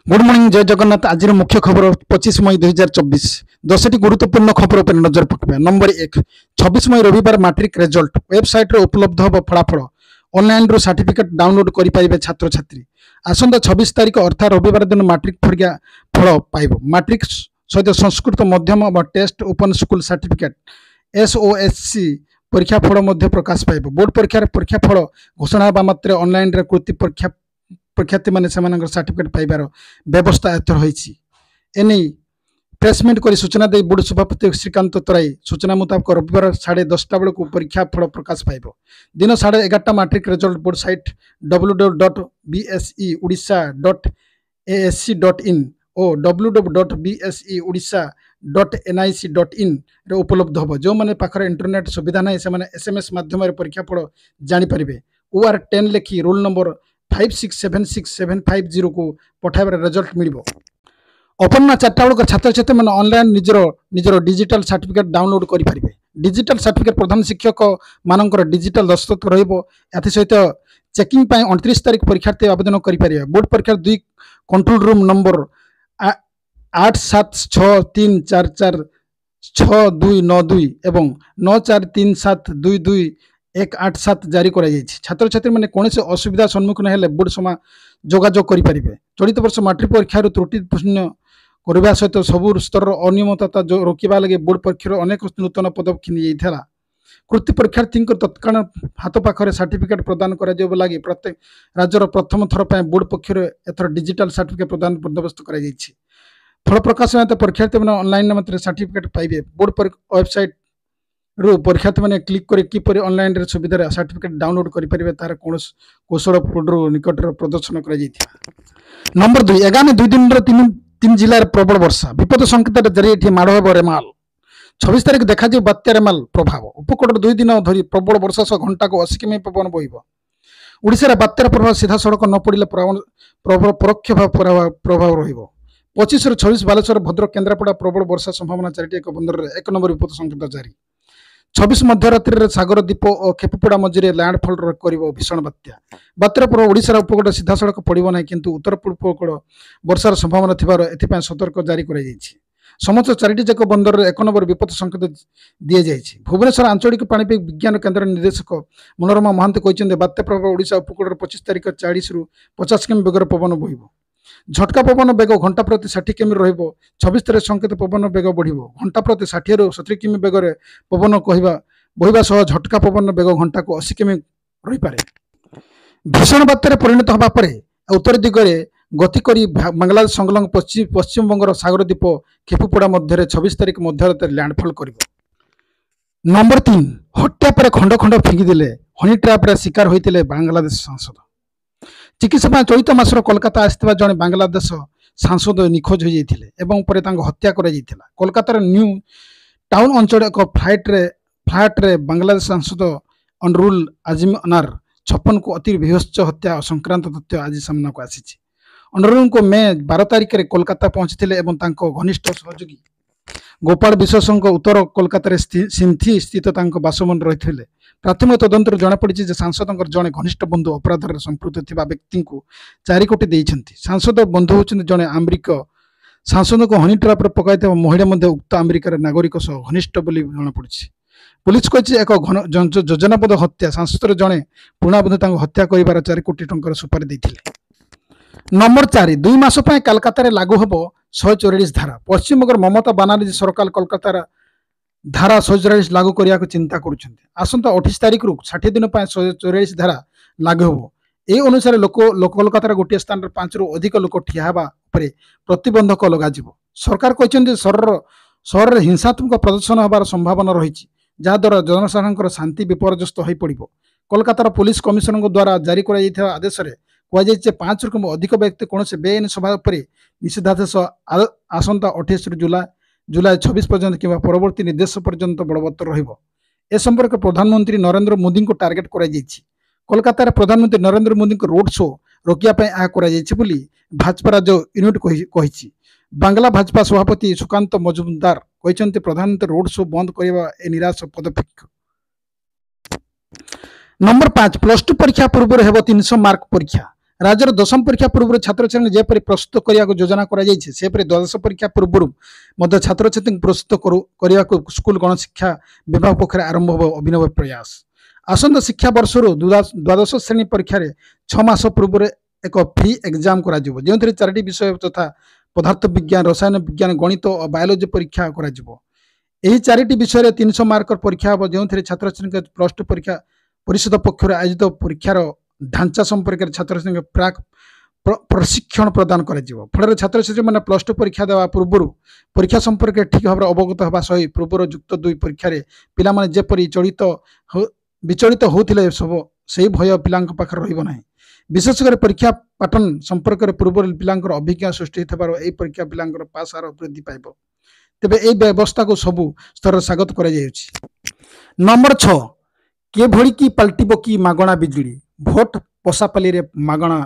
Good morning जय जगन्नाथ। आज मुख्य खबर 25 मई 2024 10टी गुरुत्वपूर्ण खबर पर नजर पकड़। नंबर 1, 26 मई रविवार मैट्रिक रिजल्ट वेबसाइट रे उपलब्ध हम फलाफल ऑनलाइन रो सर्टिफिकेट डाउनलोड करि पाइबे छात्र छात्री। आसंता 26 तारिख अर्थात रविवार दिन मैट्रिक परीक्षा फल पाइबो। मैट्रिक सहित संस्कृत मध्यम और test open school certificate SOSC परीक्षा फल मध्य प्रकाश पाइबो। बोर्ड परीक्षा फल घोषणा होगा मात्र ऑनलाइन रे कृति परीक्षार्थी मैंने सर्टिफिकेट पाइबार व्यवस्था एथर होईछि। एने प्रेसमिट कर सूचना दे बोर्ड सभापति श्रीकांत तराई सूचना मुताबिक रविवार 10:30 बेलू परीक्षा फल प्रकाश पाइबो। दिन 11:30 matric result board site www.bseodisha.asc.in और www.bseodisha.nic.in रे उपलब्ध होबो। जो माने पाखरे इंटरनेट सुविधा नै से माने SMS माध्यम रे परीक्षा फल जानि परिबे। OR10 लेखि रोल नंबर 567675 को पठाइबार रिजल्ट मिलिबो। अपना 4टा बेलू छात्र छात्री मैंने ऑनलाइन निजर डिजिटल सर्टिफिकेट डाउनलोड करि परिबे। डिजिटल सर्टिफिकेट प्रधान शिक्षक मानकर डिजिटल दस्तखत रहिबो। एथि सहित चेकिंग पाई 29 तारिख परीक्षार्थी आवेदन करि परिबे। बोर्ड परीक्षा 2 कंट्रोल रूम नंबर 8763446292 एवं 943722 जारी करा जायछि। छात्र छात्री माने कोनसे असुविधा सम्मुखीन हेले बोर्ड समा जोगाजोग करि परिबे। चलित वर्ष मैट्रिक परीक्षा त्रुटिपूर्ण करबा सहित सबु स्तर अनियमितता जो रोकिबा लगे बोर्ड परीक्षा अनेक नूतन पदक्षेप नियैथला। कृति परीक्षार्थी तत्काल हाथ पाखरे सर्टिफिकेट प्रदान करा जेबो लागि प्रत्येक राज्यर प्रथम थर पय बोर्ड पक्षर एथर डिजिटल सर्टिफिकेट प्रदान बंदोबस्त करा जायछि। फल प्रकाश में परीक्षार्थी मैंने ऑनलाइन मात्र सर्टिफिकेट पाइबे। बोर्ड वेबसाइट रु परीक्षार्थी मैंने क्लिक कर किपर ऑनलाइन रे सुविधा सर्टिफिकेट डाउनलोड करि परिबे तार कौशल बोर्ड निकट प्रदर्शन करा जायछि। नंबर 2, आगामी 2 दिन तीन जिलार प्रबल वर्षा विपद संकेत जारी एठी माड़ हेबो रेमाल। 26 तारिख देखा बात्या रेमाल प्रभाव उपकूट 2 दिन धरी प्रबल वर्षा सह घंटा को 80 किमी पवन बहिबो। ओडिशा बात्यार प्रभाव सीधा सड़क न पड़े परोक्ष प्रभाव रहिबो। 25 ରୁ 26 बालेश्वर भद्रक केन्द्रापड़ा प्रबल वर्षा संभावना 4टी एक बंदर 1 नंबर विपद संकेत जारी। 26 मध्यरात्रि सागर द्वीप और खेपुपड़ा मझिरे लैंडफॉल करिबो भीषण बात्या। बात्यार पर ओडिशा उपकूट सीधा सड़क पड़िबो नै किंतु उत्तर पूर्व उपकूट वर्षार संभावना थिबार एथिपय सतर्क जारी करा जायछि। समस्त 4टी जाक बंदर 1 नंबर विपद संकेत दिए जायछि। भुवनेश्वर आंचलिक पाणीपाग विज्ञान केन्द्र निर्देशक मनोरमा महांती कहिसेंते बात्या प्रभाव ओडिशा उपकूट 25 तारिख 40 ରୁ 50 किमी बेगर पवन बहिबो। झटका पवन बेग घंटा प्रति 60 किमी रहिबो। 26 तारिख संकेत पवन बेग बढ़िबो। घंटा प्रति 60 ରୁ 70 किमी बेगर पवन बहिबा सह झटका पवन बेग घंटा को 80 किमी रहि पारे। भीषण बात्यारे परिणत होबा परे उत्तर दिगरे गति करी बांग्लादेश संलग्न पश्चिम बंगर सागर द्वीप खेपुपड़ा मध्य 26 तारिख मध्यरात्रि लैंडफॉल करिबो। नंबर 3, हत्या पर खंड खंड फिंगी दिले हनी ट्रैप रे शिकार होइतिले बांग्लादेश सांसद। चिकित्सा चलित मासर कोलकाता आसथिबा जणे बांग्लादेश सांसद निखोज हो जाइथिले एवं परे तांको हत्या करा जाइथिला। कोलकातार न्यू टाउन अंचल एक फ्लैट रे बांग्लादेश सांसद अनरुल आजिम अनार 56 को अति विभत्स हत्या संक्रांत तथ्य आज सामना को आसीछि। अनरुल को मे 12 तारिख रे कोलकाता पहुंचथिले एवं तांको घनिष्ठ सहयोगी गोपाल विश्वासंक उत्तर कोलकाता सिंथी स्थित तांको बासभवन रहिथिले। प्राथमिक तदंतर जना पड़ी सांसद जड़े घनिष्ठ बंधु अपराध संपृक्त थिबा व्यक्ति को 4 कोटी देइछन्ति। सांसद बंधु होचन्ति जड़े अमेरिक सांसद को हनी ट्रैप पकाई महिला उक्त अमेरिकार नागरिक सह घनिष्ठ बोली जना पड़ी। पुलिस कही एक योजनाबद्ध हत्या सांसद जड़े पुणा बंधु हत्या कर 4 कोटी टंकार सुपारी देइथिले। नंबर 4, 2 मास कलकत्ता लागू हम 144 धारा। पश्चिम बंग ममता बानार्जी सरकार कोलकातार धारा 144 लागू करने को चिंता करुछन्ति। आसंता 28 तारिख रु 60 दिन 144 धारा लागू हो। ए अनुसार कोलकातार गोटे स्थान 5 ରୁ अधिक लोक ठिया हेबा परे प्रतिबंधक लगाजिबो। सरकार कहछन्ति शहर हिंसात्मक प्रदर्शन होबार संभावना रहिछि जहाद्वारा जनसाधारण शांति विपर्यस्त हो पड़िबो। कोलकातार पुलिस कमिशनर द्वारा जारी करा जायथिबा आदेश रे कहुଯାଇଛି 5 ରୁ अधिक व्यक्ति कौन बेआईन सभा पर निषेधादेश आसंता 28 जुलाई 26 पर्यंत कि परवर्ती निर्देश पर्यंत बलवत्तर रहिबो। ए संपर्क प्रधानमंत्री नरेंद्र मोदी को टार्गेट करा जायछि। कोलकाता प्रधानमंत्री नरेंद्र मोदी को रोड शो रोकिया पय आ करा जायछि बोली भाजपा राज्य यूनिट कहिछि। बांग्ला भाजपा सभापति सुकांत मजुमदार कहिसंते प्रधानमंत्री रोड शो बंद करबा ए निराश पदक्षेप। नंबर 5, +2 परीक्षा पूर्व हेबो 300 मार्क परीक्षा। राज्यर दशम परीक्षा पूर्व छात्र छात्री जेपरि प्रस्तुत करने योजना कर द्वादश परीक्षा पूर्व छात्र छात्री प्रस्तुत करने स्कूल गणशिक्षा विभाग पक्ष आरंभ हो अभिनव प्रयास। आसंत शिक्षा वर्ष द्वादश श्रेणी परीक्षा 6 मास पूर्व एक फ्री एग्जाम करा जो 4टी विषय तथा पदार्थ विज्ञान रसायन विज्ञान गणित और बायोलोजी परीक्षा करा। यही 4टी विषय 300 मार्क परीक्षा हम जो छात्र छात्री प्लस टू परीक्षा परिषद पक्ष आयोजित परीक्षार ढांचा संपर्क छात्र छात्री प्राक प्रशिक्षण प्रदान कर फल छात्र छात्री मैंने प्लस टू परीक्षा देवा पूर्व परीक्षा संपर्क ठीक भाव अवगत होगा सहित पूर्व युक्त 2 परीक्षा पिला जेपरी विचलित होते सब से भय पिला रही विशेषकर परीक्षा पैटर्न संपर्क में पूर्व पिला अभिज्ञता सृष्टि होती परीक्षा पिला पास हार वृद्धि पाइब। तेबे यह व्यवस्था को सबू स्तर स्वागत कर। नंबर 6 के भड़ी की पलटिब कि मागणा बिजुड़ी भोट पशापाली रे मागणा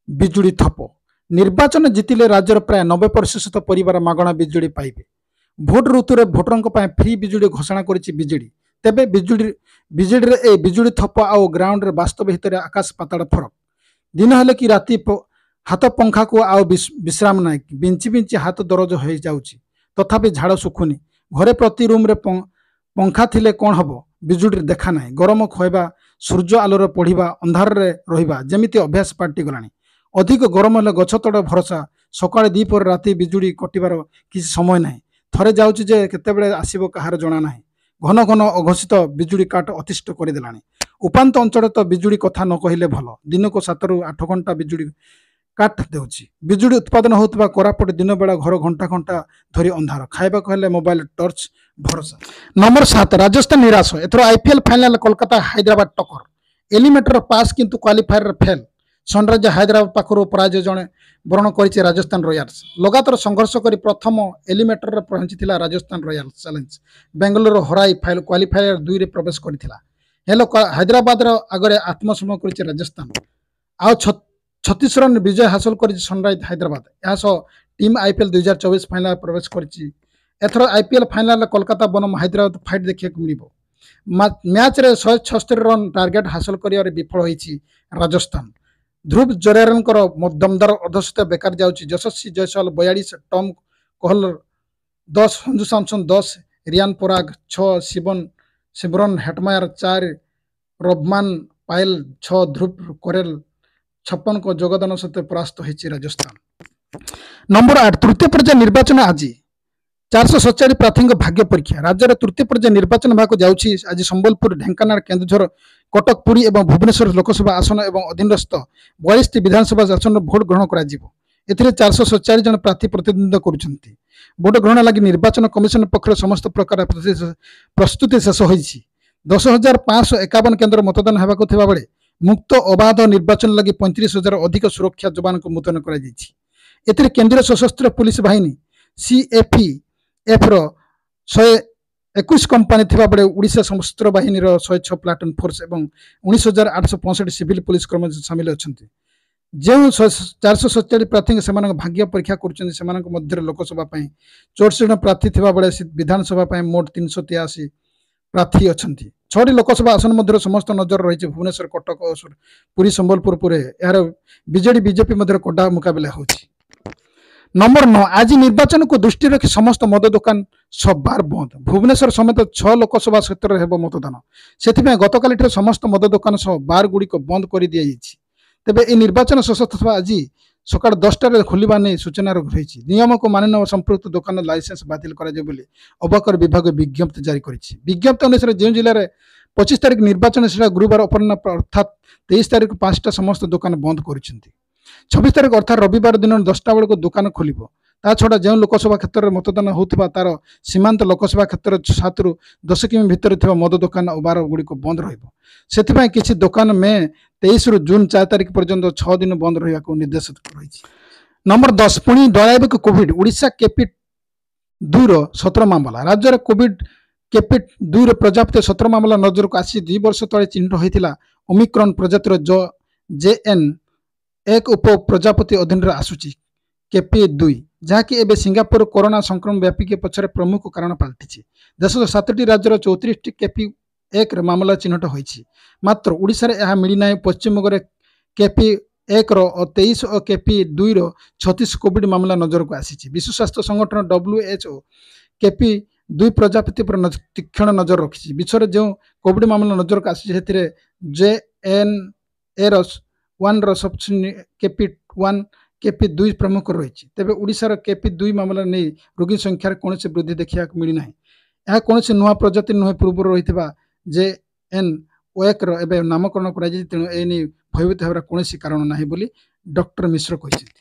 बिजुड़ी थप निर्वाचन जितिले राज्यर प्राय 90% परिवार मागणा बिजुड़ी पाइबे। भोट ऋतु में भोटर फ्री बिजुड़ी घोषणा करिछि बीजेडी। तेबे बीजेडी रे ए बिजुड़ी थप आउ ग्राउंड रे वास्तव हित आकाश पाताल फरक। दिन हेले कि राति हाथ पंखा को आउ विश्राम ना बिंची बिंची हाथ दरज हो जाउछि तथापि झाड़ सुखुनी। घरे प्रति रूम रे पंखा थिले कौन हबो बिजुड़ी देखा ना गरम खोइबा सूर्य आलोर पढ़ा अंधार रे रहिबा जेमिति अभ्यास पार्टी गलानी। अधिक गरम हेले गछ तड़ भरोसा सकाळे 2 पर राति बिजुड़ी कटिबार किसी समय ना थरे जाउछि जे केतेबेले आसीबो कहार जणा ना। घन घन अघोषित बिजुड़ी काट अतिष्ठ करदेलानी। उपांत अंचल तो बिजुड़ी कथा न कहले भल दिन को 7 ରୁ 8 घंटा बिजुड़ी काट देउछि। बिजुड़ी उत्पादन होतबा कोरापुट दिन बेला घर घंटा घंटा धरी अंधार खाइबा कहले मोबाइल टॉर्च भरोसा। नंबर 7 राजस्थान निराश एथरो आईपीएल फाइनल कोलकाता हैदराबाद टक्कर एलिमिनेटर पास किंतु क्वालिफायर फेल सनराइज हैदराबाद पाखर पराजय जड़े बरण कर राजस्थान रॉयल्स। लगातार संघर्ष कर प्रथम एलिमिनेटर पहुंची राजस्थान रॉयल्स चैलेंज बेंगलुरु हराई क्वालिफायर 2 रे प्रवेश करथिला। हेलो हैदराबाद आगे आत्मसमर्पण कर राजस्थान आउ 36 रन विजय हासिल कर सनराइज हैदराबाद यह टीम आईपीएल 2024 फाइनल प्रवेश कर। आईपीएल फाइनल कोलकाता बनम हैदराबाद फाइट देखा मिल मैच रे 176 रन टार्गेट हासिल कर विफल होईछि राजस्थान। ध्रुव जरेरन दमदार अर्धशत बेकार जाउछि। यशस्वी जयसवाल 42 टॉम कोहलर 10 संजू सैमसन 10 रियान पराग 6 सिमरन हेटमायर 4 रबमान पायल 6 ध्रुव कोरेल 56 को योगदान सहित परास्त होईछि राजस्थान। नंबर 8 तृतीय पर्याय निर्वाचन आज 447 प्रार्थी भाग्य परीक्षा राज्य तृतीय पर्याय निर्वाचन भाग जाउछि। आज संबलपुर ढेंकानाल केन्दुझर कटक पुरी और भुवनेश्वर लोकसभा आसन और अधीनस्थ 42 विधानसभा आसन भोट ग्रहण कर 447 जन प्रार्थी प्रतिद्वंद्विता करुछन्ति। भोट ग्रहण लगी निर्वाचन कमिशन पक्ष समस्त प्रकार प्रस्तुति शेष होईछि। 10,551 केन्द्र मतदान हेबाकु थिबा बेले मुक्त अबाध निर्वाचन लगी 35,000 अधिक सुरक्षा जवान को मुतयन कर केंद्रीय सशस्त्र पुलिस बाहिनी सीएपीएफ 121 कंपानी थिबा बेले ओडिशा सशस्त्र बाहिनी 106 प्लाटून फोर्स और 19,865 सिविल पुलिस कर्मचारी सामिल अछंती। जो 447 प्रार्थी से भाग्य परीक्षा कर लोकसभा 64 जन प्रार्थी थिबा बेले विधानसभा मोट 383 प्रार्थी अछंती। 6टी लोकसभा आसन मध्य समस्त नजर रही भुवनेश्वर कटक और पुरी संबलपुर पुरे यार बीजेडी बीजेपी मध्य कड़ा मुकाबला होछि। नंबर 9 आज निर्वाचन को दृष्टि रखी समस्त मद दुकान सब बार बंद। भुवनेश्वर समेत 6 लोकसभा क्षेत्र में मतदान से गतकाली समस्त मद दुकान सह बार गुड़ी बंद कर दी जाइए। तेबे ये निर्वाचन शेष थवा आज सकाल 10टार खोलवा नहीं सूचना रही नियम को मानि न संपृक्त दुकान लाइसेंस बातिल अबकारी विभाग विज्ञप्ति जारी कर। विज्ञप्ति अनुसार जो जिले में 25 तारिख निर्वाचन से गुरुवार अपराह अर्थात 23 तारिख 5टा समस्त दुकान बंद कर। 26 तारिख अर्थात रविवार दिन 10टा बेलू दुकान खोल ता छड़ा जो लोकसभा क्षेत्र में मतदान होता तार सीमांत लोकसभा क्षेत्र 7 ରୁ 10 किमी भितर मद दुकान और बार गुड़ी बंद रही किसी दुकान में 23 ରୁ जून 4 तारिख पर्यंत 6 दिन बंद रहा निर्देश रही। नंबर 10 पुणी डराइब कोविड ओडिशा केपी 2 17 मामला राज्य कोविड केपी 2 प्रजापति 17 मामला नजर को आसी 2 वर्ष तले चिन्ह होता ओमिक्रॉन प्रजातिर JN1 उप प्रजापति अधीन आसूची केपी 2 जहाँकि एबे सिंगापुर कोरोना संक्रमण व्यापिक पछरे प्रमुख कारण पलटि। देश 7टी राज्यर 34टी केपी 1 मामला चिन्हट होईछि। मात्र ओडिशा रे यह मिली ना। पश्चिमबंग केपी ଏକର 23 ଓ କେପି 2ର 36 କୋଭିଡ ମାମଲା ନଜରକୁ ଆସିଛି। ବିଶ୍ୱ ସ୍ୱାସ୍ଥ୍ୟ ସଂଗଠନ WHO କେପି 2 ପ୍ରଜାତି ଉପରେ ତୀକ୍ଷ୍ଣ ନଜର ରଖିଛି। ବିଶ୍ୱରେ ଯେଉଁ କୋଭିଡ ମାମଲା ନଜରକୁ ଆସିଛି ସେଥିରେ JN.A.ର 1ର କେପି 1 କେପି 2 ପ୍ରମୁଖ ରହିଛି। ତେବେ ଓଡ଼ିଶାର କେପି 2 ମାମଲା ନେଇ ରୋଗୀ ସଂଖ୍ୟାରେ କୌଣସି ବୃଦ୍ଧି ଦେଖିବାକୁ ମିଳିନାହିଁ। ଏହା କୌଣସି ନୂଆ ପ୍ରଜାତି ନୁହେଁ, ପୂର୍ବରୁ ରହିଥିବା JN.1ର ଏବେ ନାମକରଣ କରାଯାଇଛି। ତେଣୁ ଏ ନେଇ ଭୟଭୀତ ହେବାର କୌଣସି କାରଣ ନାହିଁ ବୋଲି ଡକ୍ଟର ମିଶ୍ର କହିଛନ୍ତି।